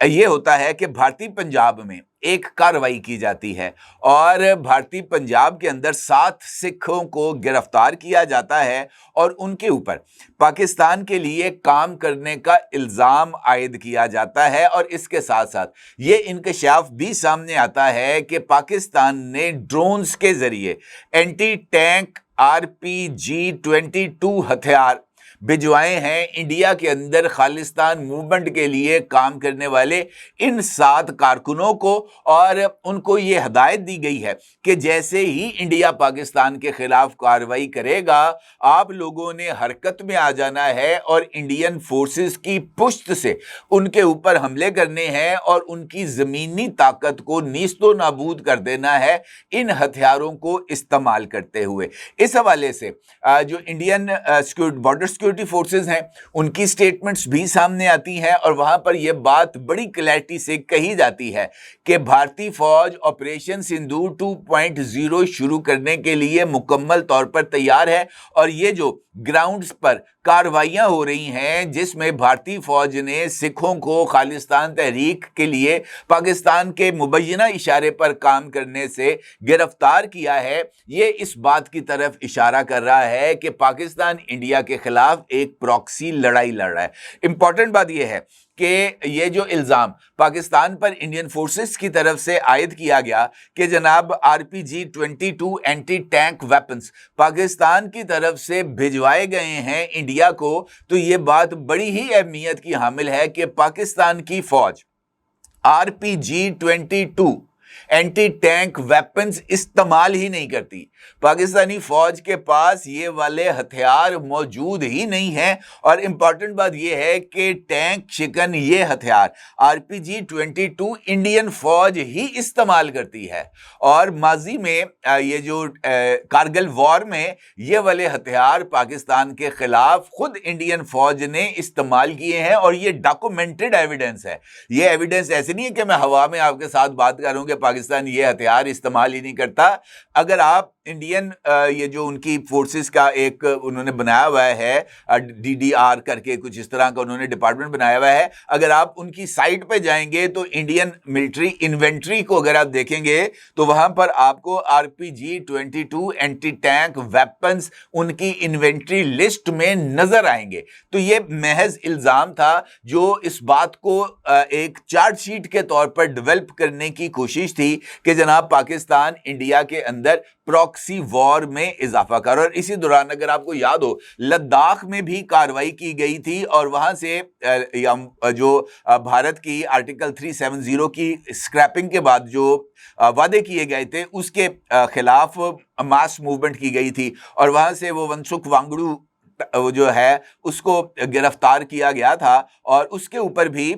یہ ہوتا ہے کہ بھارتی پنجاب میں ایک کارروائی کی جاتی ہے اور بھارتی پنجاب کے اندر 7 سکھوں کو گرفتار کیا جاتا ہے اور ان کے اوپر پاکستان کے لیے کام کرنے کا الزام عائد کیا جاتا ہے، اور اس کے ساتھ ساتھ یہ انکشاف بھی سامنے آتا ہے کہ پاکستان نے ڈرونز کے ذریعے اینٹی ٹینک RPG-22 ہتھیار بھجوائے ہیں انڈیا کے اندر خالصتان موومنٹ کے لیے کام کرنے والے ان 7 کارکنوں کو، اور ان کو یہ ہدایت دی گئی ہے کہ جیسے ہی انڈیا پاکستان کے خلاف کارروائی کرے گا آپ لوگوں نے حرکت میں آ جانا ہے اور انڈین فورسز کی پشت سے ان کے اوپر حملے کرنے ہیں اور ان کی زمینی طاقت کو نیست و نابود کر دینا ہے ان ہتھیاروں کو استعمال کرتے ہوئے۔ اس حوالے سے جو انڈین بارڈر سیکورٹی فورسز ہیں ان کی سٹیٹمنٹس بھی سامنے آتی ہیں، اور وہاں پر یہ بات بڑی کلیئرٹی سے کہی جاتی ہے کہ بھارتی فوج آپریشن سندور 2.0 شروع کرنے کے لیے مکمل طور پر تیار ہے، اور یہ جو گراؤنڈز پر کاروائیاں ہو رہی ہیں جس میں بھارتی فوج نے سکھوں کو خالصتان تحریک کے لیے پاکستان کے مبینہ اشارے پر کام کرنے سے گرفتار کیا ہے، یہ اس بات کی طرف اشارہ کر رہا ہے کہ پاکستان انڈیا کے خلاف ایک پراکسی لڑائی لڑ رہا ہے۔ امپورٹنٹ بات یہ ہے کہ یہ جو الزام پاکستان پر انڈین فورسز کی طرف سے عائد کیا گیا کہ جناب RPG-22 anti tank weapons Pakistan کی طرف سے بھجوائے گئے ہیں انڈیا کو، تو یہ بات بڑی ہی اہمیت کی حامل ہے کہ پاکستان کی فوج RPG-22 اینٹی ٹینک ویپنز استعمال ہی نہیں کرتی۔ پاکستانی فوج کے پاس یہ والے ہتھیار موجود ہی نہیں ہیں، اور امپورٹنٹ بات یہ ہے کہ ٹینک شکن یہ ہتھیار RPG-22 انڈین فوج ہی استعمال کرتی ہے، اور ماضی میں یہ جو کارگل وار میں یہ والے ہتھیار پاکستان کے خلاف خود انڈین فوج نے استعمال کیے ہیں، اور یہ ڈاکومنٹڈ ایویڈنس ہے۔ یہ ایویڈنس ایسے نہیں ہے کہ میں ہوا میں آپ کے ساتھ بات کروں کہ پاکستان یہ ہتھیار استعمال ہی نہیں کرتا۔ اگر آپ انڈین یہ جو ان کی فورسز کا ایک انہوں نے بنایا ہوا ہے DDR کر کے کچھ اس طرح کا انہوں نے ڈپارٹمنٹ بنایا ہوا ہے، اگر آپ ان کی سائٹ پہ جائیں گے تو انڈین ملٹری انوینٹری کو اگر آپ دیکھیں گے تو وہاں پر آپ کو RPG-22 anti tank weapons in کی انوینٹری لسٹ میں نظر آئیں گے۔ تو یہ محض الزام تھا جو اس بات کو ایک چارٹ شیٹ کے طور پر ڈیولپ کرنے کی کوشش تھی کہ جناب پاکستان انڈیا کے اندر پراکسی وار میں اضافہ کر، اور اسی دوران اگر آپ کو یاد ہو لداخ میں بھی کاروائی کی گئی تھی، اور وہاں سے جو بھارت کی آرٹیکل 370 کی اسکریپنگ کے بعد جو وعدے کیے گئے تھے اس کے خلاف ماس موومنٹ کی گئی تھی، اور وہاں سے وہ ونسک وانگڑو وہ جو ہے اس کو گرفتار کیا گیا تھا، اور اس کے اوپر بھی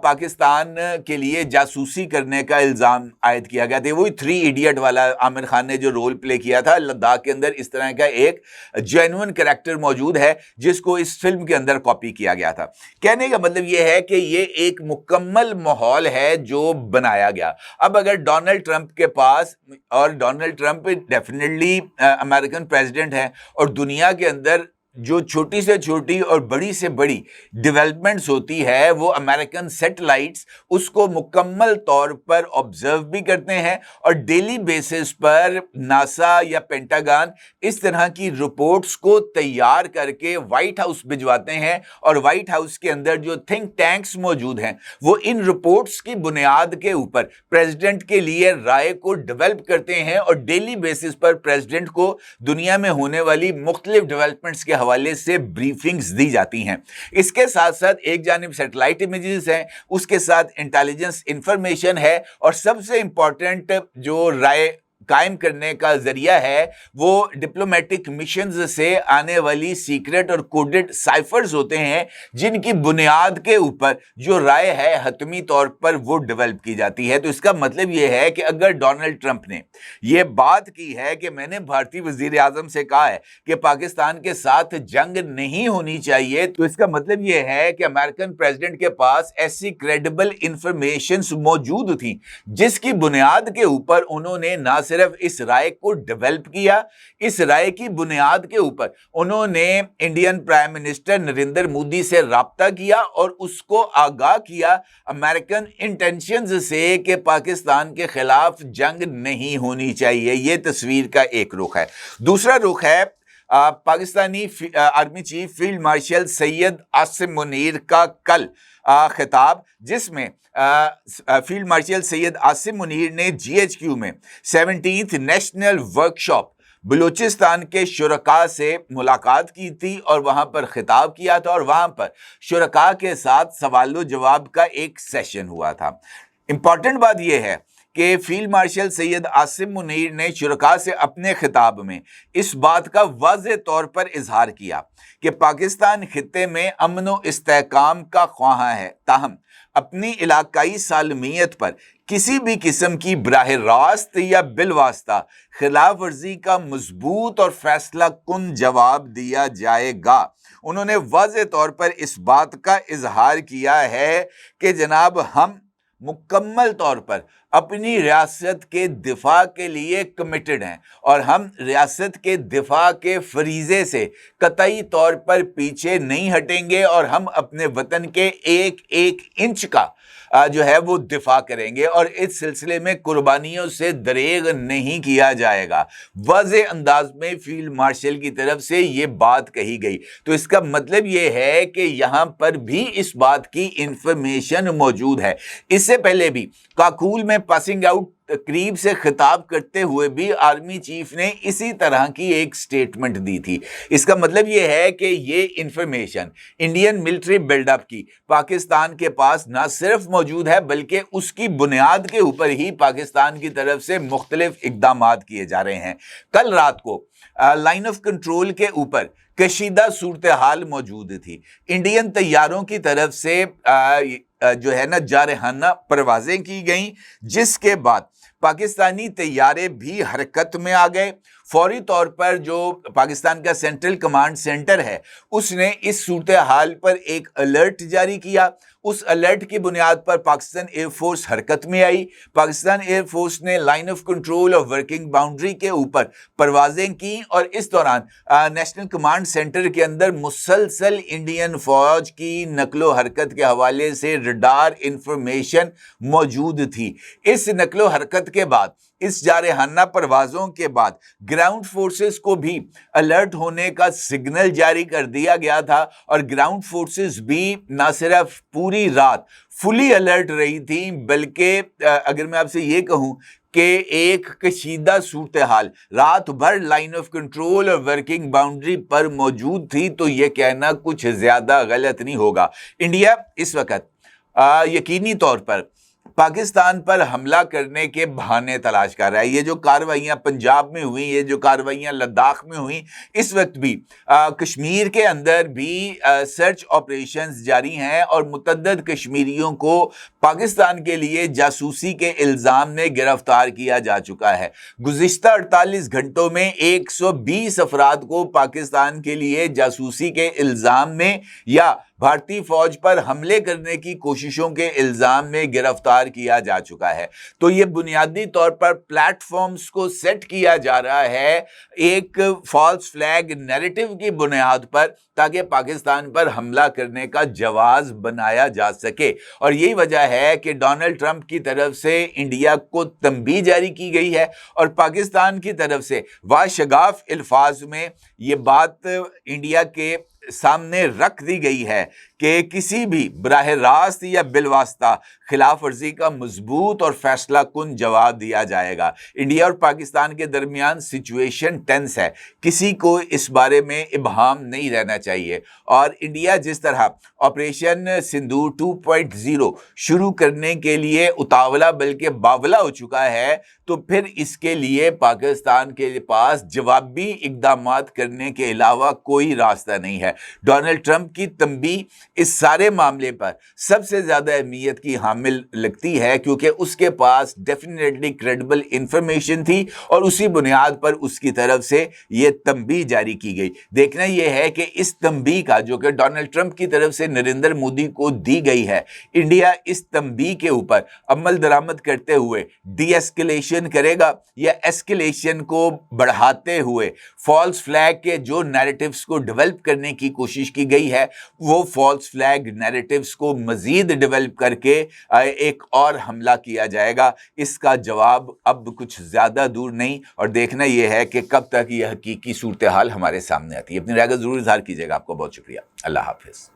پاکستان کے لیے جاسوسی کرنے کا الزام عائد کیا گیا تھا۔ وہی 3 ایڈیٹ والا عامر خان نے جو رول پلے کیا تھا لداخ کے اندر، اس طرح کا ایک جینوئن کریکٹر موجود ہے جس کو اس فلم کے اندر کاپی کیا گیا تھا۔ کہنے کا مطلب یہ ہے کہ یہ ایک مکمل ماحول ہے جو بنایا گیا۔ اب اگر ڈونلڈ ٹرمپ کے پاس، اور Donald Trump definitely American president ہیں، اور دنیا کے اندر جو چھوٹی سے چھوٹی اور بڑی سے بڑی ڈیولپمنٹس ہوتی ہے وہ امریکن سیٹلائٹس اس کو مکمل طور پر آبزرو بھی کرتے ہیں، اور ڈیلی بیسس پر ناسا یا پینٹاگان اس طرح کی رپورٹس کو تیار کر کے وائٹ ہاؤس بھجواتے ہیں، اور وائٹ ہاؤس کے اندر جو تھنک ٹینکس موجود ہیں وہ ان رپورٹس کی بنیاد کے اوپر پریزیڈنٹ کے لیے رائے کو ڈیولپ کرتے ہیں، اور ڈیلی بیسس پر پریزیڈنٹ کو دنیا میں ہونے والی مختلف ڈیولپمنٹس کے حوالے سے بریفنگز دی جاتی ہیں۔ اس کے ساتھ ساتھ ایک جانب سیٹلائٹ امیجز ہیں، اس کے ساتھ انٹیلیجنس انفارمیشن ہے، اور سب سے امپورٹنٹ جو رائے قائم کرنے کا ذریعہ ہے وہ ڈپلومیٹک مشنز سے آنے والی سیکرٹ اور کوڈڈ سائفرز ہوتے ہیں، جن کی بنیاد کے اوپر جو رائے ہے حتمی طور پر وہ ڈیولپ کی جاتی ہے۔ تو اس کا مطلب یہ ہے کہ اگر ڈونلڈ ٹرمپ نے یہ بات کی ہے کہ میں نے بھارتی وزیر اعظم سے کہا ہے کہ پاکستان کے ساتھ جنگ نہیں ہونی چاہیے، تو اس کا مطلب یہ ہے کہ امریکن پریزیڈنٹ کے پاس ایسی کریڈیبل انفارمیشنز موجود تھیں جس کی بنیاد کے اوپر انہوں نے نہ صرف اس رائے کو ڈیولپ کیا، اس رائے کی بنیاد کے اوپر انہوں نے Indian prime minister Narendra Modi سے رابطہ کیا اور اس کو آگاہ کیا امریکن انٹینشنز سے کہ پاکستان کے خلاف جنگ نہیں ہونی چاہیے۔ یہ تصویر کا ایک رخ ہے۔ دوسرا رخ ہے Pakistani army chief field marshal Syed Asim Munir کا کل خطاب، جس میں فیلڈ مارشل سید عاصم منیر نے جی ایچ کیو میں 17th نیشنل ورکشاپ بلوچستان کے شرکاء سے ملاقات کی تھی اور وہاں پر خطاب کیا تھا، اور وہاں پر شرکاء کے ساتھ سوال و جواب کا ایک سیشن ہوا تھا۔ امپورٹنٹ بات یہ ہے کہ فیلڈ مارشل سید عاصم منیر نے شرکاء سے اپنے خطاب میں اس بات کا واضح طور پر اظہار کیا کہ پاکستان خطے میں امن و استحکام کا خواہاں ہے، تاہم اپنی علاقائی سالمیت پر کسی بھی قسم کی براہ راست یا بالواسطہ خلاف ورزی کا مضبوط اور فیصلہ کن جواب دیا جائے گا۔ انہوں نے واضح طور پر اس بات کا اظہار کیا ہے کہ جناب ہم مکمل طور پر اپنی ریاست کے دفاع کے لیے کمیٹڈ ہیں اور ہم ریاست کے دفاع کے فریضے سے قطعی طور پر پیچھے نہیں ہٹیں گے، اور ہم اپنے وطن کے ایک ایک انچ کا جو ہے وہ دفاع کریں گے، اور اس سلسلے میں قربانیوں سے دریغ نہیں کیا جائے گا۔ واضح انداز میں فیلڈ مارشل کی طرف سے یہ بات کہی گئی، تو اس کا مطلب یہ ہے کہ یہاں پر بھی اس بات کی انفارمیشن موجود ہے۔ اس سے پہلے بھی کاکول میں پاسنگ آؤٹ تقریب سے خطاب کرتے ہوئے بھی آرمی چیف نے اسی طرح کی ایک سٹیٹمنٹ دی تھی۔ اس کا مطلب یہ ہے کہ یہ information Indian military build up کی پاکستان کے پاس نہ صرف موجود ہے بلکہ اس کی بنیاد کے اوپر ہی پاکستان کی طرف سے مختلف اقدامات کیے جا رہے ہیں۔ کل رات کو لائن آف کنٹرول کے اوپر کشیدہ صورتحال موجود تھی۔ انڈین طیاروں کی طرف سے جو ہے نا جارحانہ پروازیں کی گئیں، جس کے بعد پاکستانی طیارے بھی حرکت میں آ گئے۔ فوری طور پر جو پاکستان کا سینٹرل کمانڈ سینٹر ہے اس نے اس صورتحال پر ایک الرٹ جاری کیا۔ اس الرٹ کی بنیاد پر پاکستان ایئر فورس حرکت میں آئی۔ پاکستان ایئر فورس نے لائن آف کنٹرول اور ورکنگ باؤنڈری کے اوپر پروازیں کی، اور اس دوران نیشنل کمانڈ سینٹر کے اندر مسلسل انڈین فوج کی نقل و حرکت کے حوالے سے ریڈار انفارمیشن موجود تھی۔ اس نقل و حرکت کے بعد، اس جارحانہ پروازوں کے بعد گراؤنڈ فورسز کو بھی الرٹ ہونے کا سگنل جاری کر دیا گیا تھا، اور گراؤنڈ فورسز بھی نہ صرف پوری رات فلی الرٹ رہی تھی بلکہ اگر میں آپ سے یہ کہوں کہ ایک کشیدہ صورتحال رات بھر لائن آف کنٹرول اور ورکنگ باؤنڈری پر موجود تھی، تو یہ کہنا کچھ زیادہ غلط نہیں ہوگا۔ انڈیا اس وقت یقینی طور پر پاکستان پر حملہ کرنے کے بہانے تلاش کر رہا ہے۔ یہ جو کارروائیاں پنجاب میں ہوئیں، یہ جو کارروائیاں لداخ میں ہوئیں، اس وقت بھی کشمیر کے اندر بھی سرچ آپریشنز جاری ہیں، اور متعدد کشمیریوں کو پاکستان کے لیے جاسوسی کے الزام میں گرفتار کیا جا چکا ہے۔ گزشتہ 48 گھنٹوں میں 120 افراد کو پاکستان کے لیے جاسوسی کے الزام میں یا بھارتی فوج پر حملے کرنے کی کوششوں کے الزام میں گرفتار کیا جا چکا ہے۔ تو یہ بنیادی طور پر پلیٹ فارمز کو سیٹ کیا جا رہا ہے ایک فالس فلیگ نیریٹو کی بنیاد پر، تاکہ پاکستان پر حملہ کرنے کا جواز بنایا جا سکے۔ اور یہی وجہ ہے کہ ڈونلڈ ٹرمپ کی طرف سے انڈیا کو تنبیہ جاری کی گئی ہے، اور پاکستان کی طرف سے واشگاف الفاظ میں یہ بات انڈیا کے سامنے رکھ دی گئی ہے کہ کسی بھی براہ راست یا بالواسطہ خلاف ورزی کا مضبوط اور فیصلہ کن جواب دیا جائے گا۔ انڈیا اور پاکستان کے درمیان سچویشن ٹینس ہے، کسی کو اس بارے میں ابہام نہیں رہنا چاہیے، اور انڈیا جس طرح آپریشن سندور 2.0 شروع کرنے کے لیے اتاولا بلکہ باولا ہو چکا ہے، تو پھر اس کے لیے پاکستان کے پاس جوابی اقدامات کرنے کے علاوہ کوئی راستہ نہیں ہے۔ ڈونلڈ ٹرمپ کی تنبیہ اس سارے معاملے پر سب سے زیادہ اہمیت کی حامل لگتی ہے کیونکہ اس کے پاس ڈیفینیٹلی کریڈیبل انفارمیشن تھی اور اسی بنیاد پر اس کی طرف سے یہ تنبیہ جاری کی گئی۔ دیکھنا یہ ہے کہ اس تنبیہ کا جو کہ ڈونلڈ ٹرمپ کی طرف سے نریندر مودی کو دی گئی ہے، انڈیا اس تنبیہ کے اوپر عمل درآمد کرتے ہوئے ڈی ایسکیلیشن کرے گا یا ایسکیلیشن کو بڑھاتے ہوئے فالس فلیگ کے جو نیریٹیوز کو ڈیولپ کرنے کی کوشش کی گئی ہے وہ فالس فلیگ نیریٹیوز کو مزید ڈیولپ کر کے ایک اور حملہ کیا جائے گا۔ اس کا جواب اب کچھ زیادہ دور نہیں اور دیکھنا یہ ہے کہ کب تک یہ حقیقی صورتحال ہمارے سامنے آتی ہے۔ اپنی رائے کا ضرور اظہار کیجیے گا۔ آپ کو بہت شکریہ۔ اللہ حافظ۔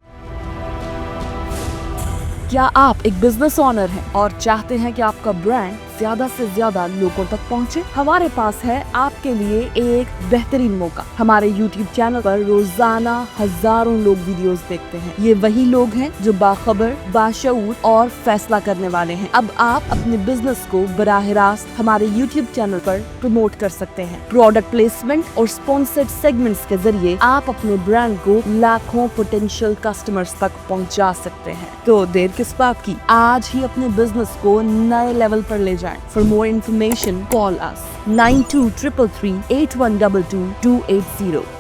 کیا آپ ایک بزنس اونر ہیں اور چاہتے ہیں کہ آپ کا برانڈ زیادہ سے زیادہ لوگوں تک پہنچے؟ ہمارے پاس ہے آپ کے لیے ایک بہترین موقع۔ ہمارے یوٹیوب چینل پر روزانہ ہزاروں لوگ ویڈیوز دیکھتے ہیں۔ یہ وہی لوگ ہیں جو باخبر، باشعور اور فیصلہ کرنے والے ہیں۔ اب آپ اپنے بزنس کو براہ راست ہمارے یوٹیوب چینل پر پروموٹ کر سکتے ہیں۔ پروڈکٹ پلیسمنٹ اور اسپانسرڈ سیگمنٹس کے ذریعے آپ اپنے برانڈ کو لاکھوں پوٹینشیل کسٹمرز تک پہنچا سکتے ہیں۔ تو دیر کس بات کی؟ آج ہی اپنے بزنس کو نئے لیول پر لے جائیں۔ For more information, call us 923338122280.